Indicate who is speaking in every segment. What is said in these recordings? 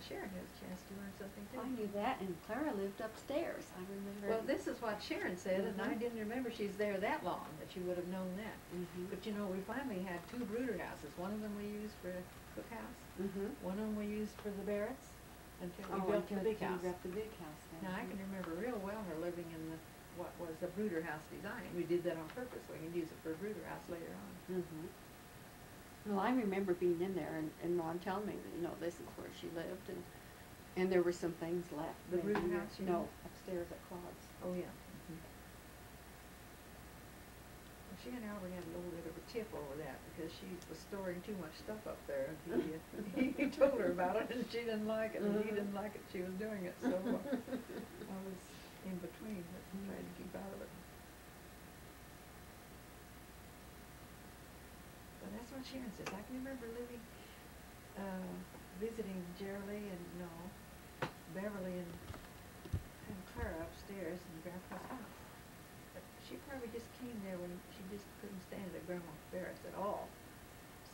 Speaker 1: Sharon has a chance to learn something too.
Speaker 2: I knew that, and Clara lived upstairs. I remember.
Speaker 1: Well, this is what Sharon said, and I didn't remember she's there that long, that you would have known that. But you know, we finally had 2 brooder houses. One of them we used for a cookhouse. One of them we used for the Barretts until we built the big house.
Speaker 2: Built the big house.
Speaker 1: Now I can remember real well her living in the what was a brooder house design. We did that on purpose. We could use it for a brooder house later on.
Speaker 2: Well, I remember being in there and Ron telling me that, you know, this is where she lived, and there were some things left.
Speaker 1: The brooder house?
Speaker 2: No, upstairs at Claude's.
Speaker 1: Oh, yeah. Well, she and Albert had a little bit of a tiff over that because she was storing too much stuff up there. And he told her about it, and she didn't like it, and he didn't like it. She was doing it, so I was in between, but tried to keep out of it. But that's what Sharon says. I can remember visiting Geraldine and Beverly and Clara upstairs in Grandpa's house. But she probably just came there when she just couldn't stand at Grandma Barrett's at all.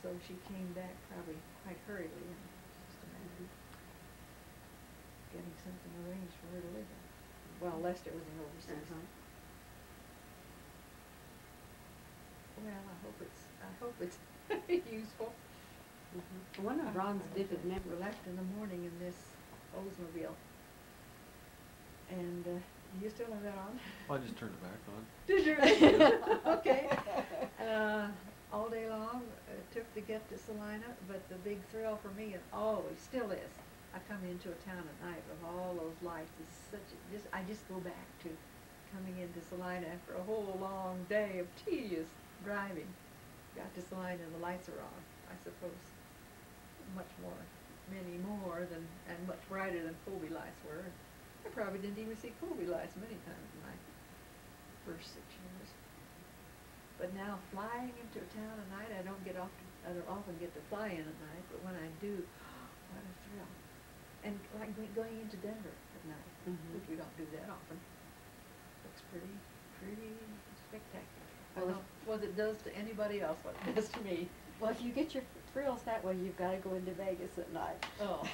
Speaker 1: So she came back probably quite hurriedly, and just a matter of getting something arranged for her to live in. Well, Lester was in overseas. Well, I hope it's useful.
Speaker 2: One of Ron's vivid
Speaker 1: We
Speaker 2: memories.
Speaker 1: left in the morning in this Oldsmobile. And you still have that on?
Speaker 3: Well, I just turned it back on.
Speaker 1: Did you really? Okay. All day long it took to get to Salina, but the big thrill for me, and always still is, I come into a town at night with all those lights. It's such I just go back to coming into Salina after a whole long day of tedious driving. Got to Salina and the lights are on. I suppose many more than, and much brighter than Colby lights were. I probably didn't even see Colby lights many times in my first 6 years. But now flying into a town at night, I don't often get to fly in at night, but when I do, what a thrill. And like going into Denver at night, which we don't do that often. Looks pretty spectacular. Well, I don't suppose it does to anybody else what it does to me.
Speaker 2: Well, if you get your thrills that way, you've got to go into Vegas at night.
Speaker 1: Oh.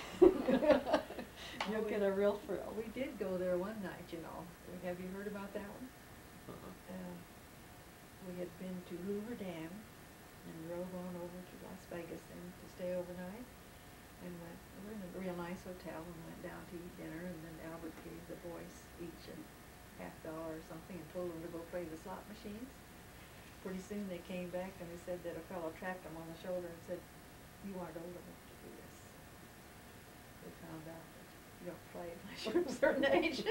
Speaker 2: You'll get a real thrill.
Speaker 1: We did go there one night, you know. Have you heard about that one? We had been to Hoover Dam and rode on over to Las Vegas then to stay overnight, and we're in a real nice hotel and went down to eat dinner, and then Albert gave the boys each a $50 or something and told them to go play the slot machines. Pretty soon they came back and they said that a fellow tapped them on the shoulder and said, "You aren't old enough to do this." They found out that you don't play unless you're a certain age.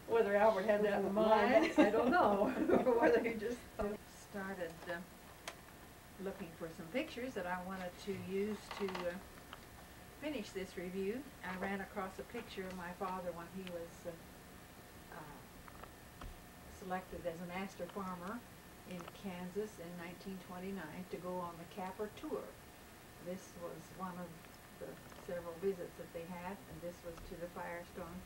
Speaker 1: Whether Albert had that in mind, I don't know. Whether he just started looking for some pictures that I wanted to use to finish this review. I ran across a picture of my father when he was selected as an Astor farmer in Kansas in 1929 to go on the Capper tour. This was one of the several visits that they had, and this was to the Firestone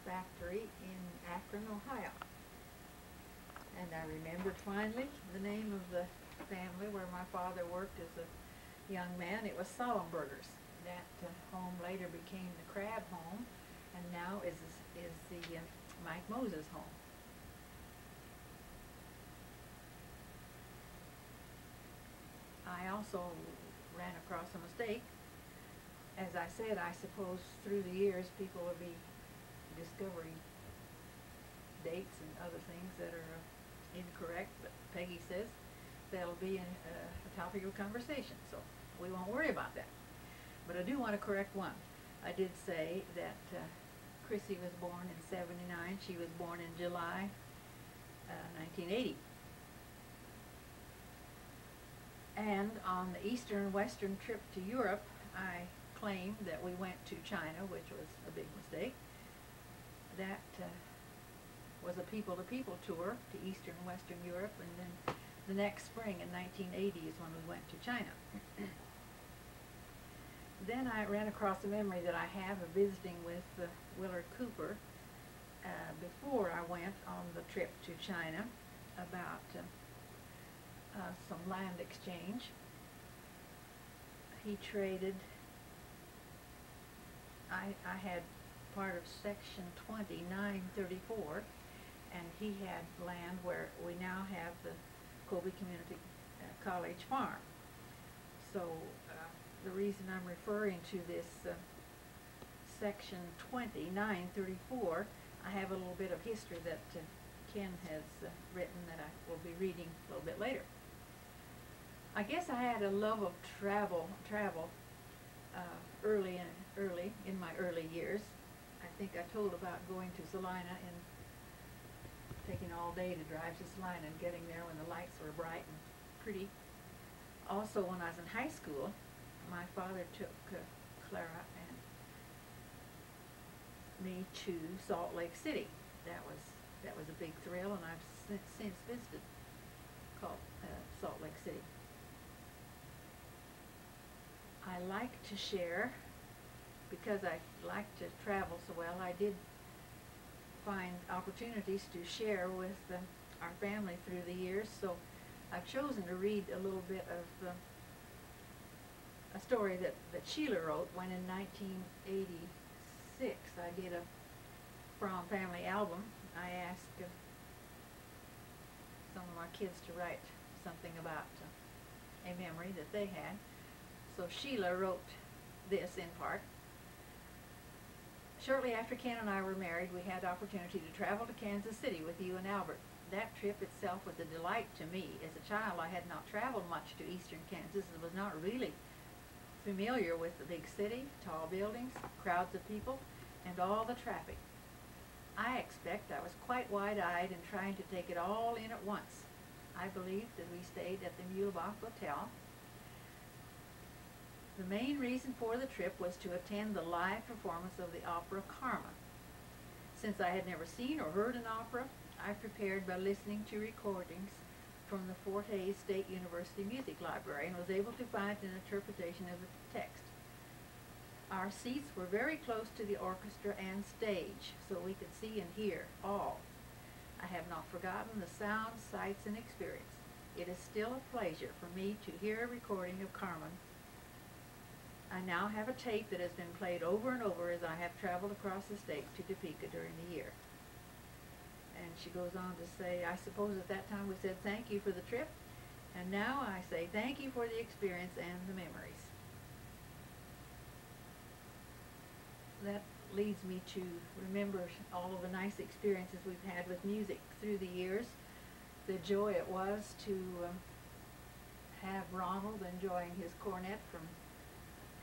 Speaker 1: factory in Akron, Ohio. And I remembered finally the name of the family where my father worked as a young man. It was Solemberger's. That home later became the Crab home, and now is the Mike Moses home. I also ran across a mistake. As I said, I suppose through the years people will be discovering dates and other things that are incorrect, but Peggy says that'll be a topic of conversation, so we won't worry about that. But I do want to correct one. I did say that Chrissy was born in '79. She was born in July 1980. And on the eastern western trip to Europe, I claimed that we went to China, which was a big mistake. That was a people-to-people tour to eastern and western Europe, and then the next spring in 1980 is when we went to China. Then I ran across a memory that I have of visiting with Willard Cooper before I went on the trip to China about some land exchange. He traded I had part of section 2934, and he had land where we now have the Colby Community College Farm. So the reason I'm referring to this section 2934, I have a little bit of history that Ken has written that I will be reading a little bit later. I guess I had a love of travel early in my early years. I think I told about going to Salina and taking all day to drive to Salina and getting there when the lights were bright and pretty. Also, when I was in high school, my father took Clara and me to Salt Lake City. That was a big thrill, and I've since visited Salt Lake City. I like to share, because I like to travel so well. I did find opportunities to share with our family through the years, so I've chosen to read a little bit of a story that Sheila wrote when in 1986 I did a Frahm family album. I asked some of my kids to write something about a memory that they had. So Sheila wrote this in part. Shortly after Ken and I were married, we had the opportunity to travel to Kansas City with you and Albert. That trip itself was a delight to me. As a child, I had not traveled much to eastern Kansas and was not really familiar with the big city, tall buildings, crowds of people, and all the traffic. I expect I was quite wide-eyed and trying to take it all in at once. I believe that we stayed at the Mulebach Hotel. The main reason for the trip was to attend the live performance of the opera Carmen. Since I had never seen or heard an opera, I prepared by listening to recordings from the Fort Hays State University Music Library and was able to find an interpretation of the text. Our seats were very close to the orchestra and stage, so we could see and hear all. I have not forgotten the sounds, sights, and experience. It is still a pleasure for me to hear a recording of Carmen. I now have a tape that has been played over and over as I have traveled across the state to Topeka during the year. And she goes on to say, I suppose at that time we said thank you for the trip, and now I say thank you for the experience and the memories. That leads me to remember all of the nice experiences we've had with music through the years. The joy it was to have Ronald enjoying his cornet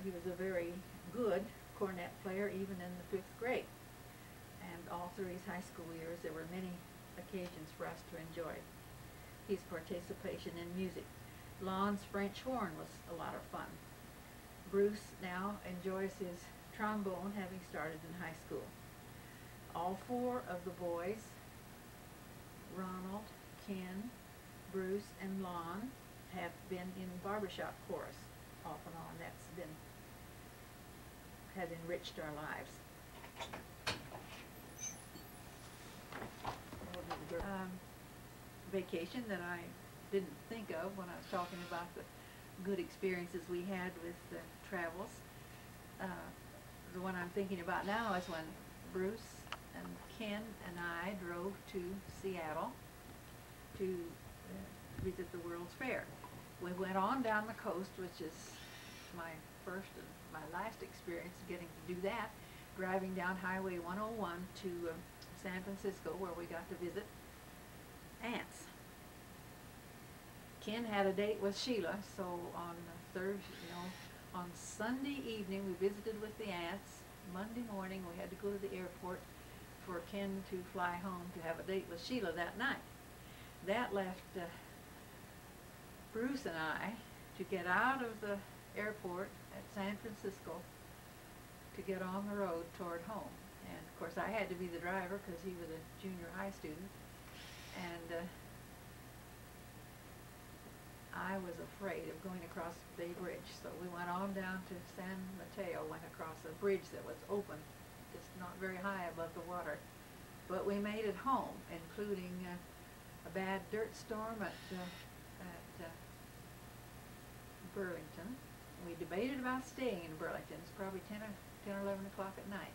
Speaker 1: he was a very good cornet player even in the 5th grade. And all through his high school years there were many occasions for us to enjoy his participation in music. Lon's French horn was a lot of fun. Bruce now enjoys his trombone, having started in high school. All 4 of the boys, Ronald, Ken, Bruce, and Lon, have been in barbershop chorus off and on. Has enriched our lives. Vacation that I didn't think of when I was talking about the good experiences we had with travels. The one I'm thinking about now is when Bruce and Ken and I drove to Seattle to visit the World's Fair. We went on down the coast, which is my first and my last experience getting to do that, driving down Highway 101 to San Francisco, where we got to visit aunts. Ken had a date with Sheila, so on on Sunday evening we visited with the aunts. Monday morning we had to go to the airport for Ken to fly home to have a date with Sheila that night. That left Bruce and I to get out of the airport at San Francisco to get on the road toward home. And of course I had to be the driver because he was a junior high student, and I was afraid of going across the Bay Bridge, so we went on down to San Mateo, went across a bridge that was open, just not very high above the water. But we made it home, including a bad dirt storm at Burlington, We debated about staying in Burlington. It's probably 10 or 11 o'clock at night.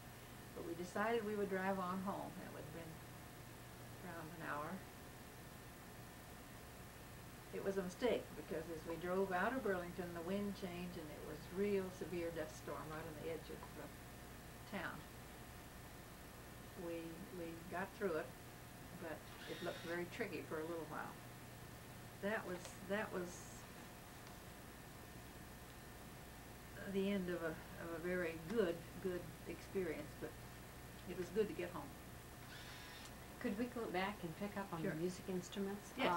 Speaker 1: But we decided we would drive on home. It would have been around an hour. It was a mistake because as we drove out of Burlington, the wind changed and it was real severe dust storm right on the edge of the town. We got through it, but it looked very tricky for a little while. That was the end of a very good experience, but it was good to get home.
Speaker 2: Could we go back and pick up on
Speaker 1: Sure.
Speaker 2: the music instruments?
Speaker 1: Yes.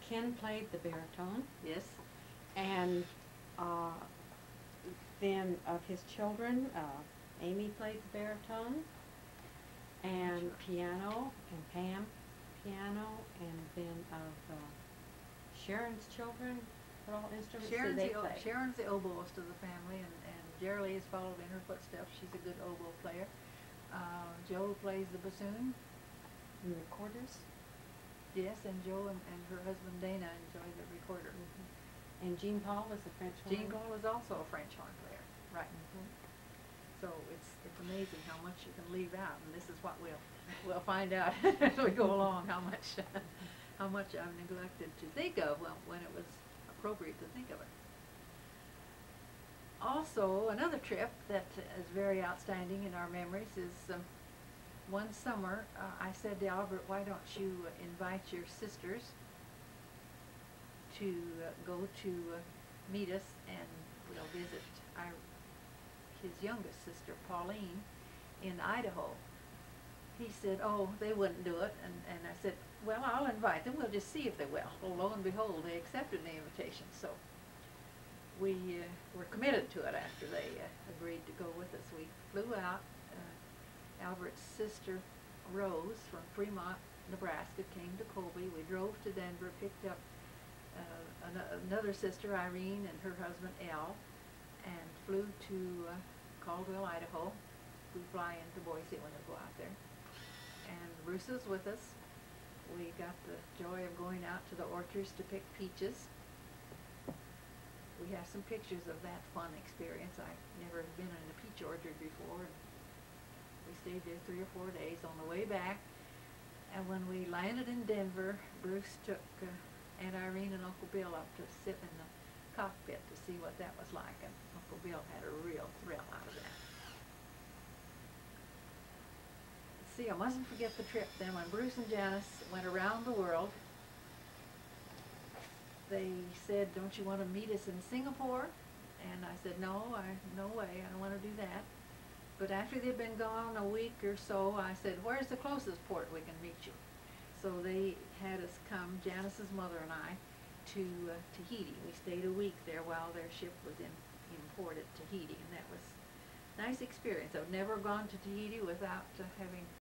Speaker 2: Ken played the baritone,
Speaker 1: Yes.
Speaker 2: and then of his children, Amy played the baritone, and
Speaker 1: Sure.
Speaker 2: piano, and Pam piano, and then of Sharon's children, what all instruments did they play?
Speaker 1: Sharon's the oboist of the family, and Jerry has followed in her footsteps. She's a good oboe player. Joe plays the bassoon.
Speaker 2: And recorders?
Speaker 1: Yes, and Joe and her husband Dana enjoy the recorder.
Speaker 2: And Jean Paul was the French horn?
Speaker 1: Jean Paul is also a French horn player, right. So it's amazing how much you can leave out, and this is what we'll find out as we go along, how much I've neglected to think of when it was appropriate to think of it. Also, another trip that is very outstanding in our memories is one summer I said to Albert, why don't you invite your sisters to go to meet us, and we'll visit his youngest sister, Pauline, in Idaho. He said, oh, they wouldn't do it, and I said, well, I'll invite them, we'll just see if they will. Well, lo and behold, they accepted the invitation, so we were committed to it after they agreed to go with us. We flew out. Albert's sister, Rose, from Fremont, Nebraska, came to Colby. We drove to Denver, picked up another sister, Irene, and her husband, Al, and flew to Caldwell, Idaho. We fly into Boise when we go out there. And Bruce was with us. We got the joy of going out to the orchards to pick peaches. We have some pictures of that fun experience. I never had been in a peach orchard before. We stayed there 3 or 4 days. On the way back, and when we landed in Denver, Bruce took Aunt Irene and Uncle Bill up to sit in the cockpit to see what that was like, and Uncle Bill had a real thrill out of that. Let's see, I mustn't forget the trip then when Bruce and Janice went around the world. They said, don't you want to meet us in Singapore? And I said, no way, I don't want to do that. But after they'd been gone a week or so, I said, where's the closest port we can meet you? So they had us come, Janice's mother and I, to Tahiti. We stayed a week there while their ship was in port at Tahiti, and that was a nice experience. I've never gone to Tahiti without having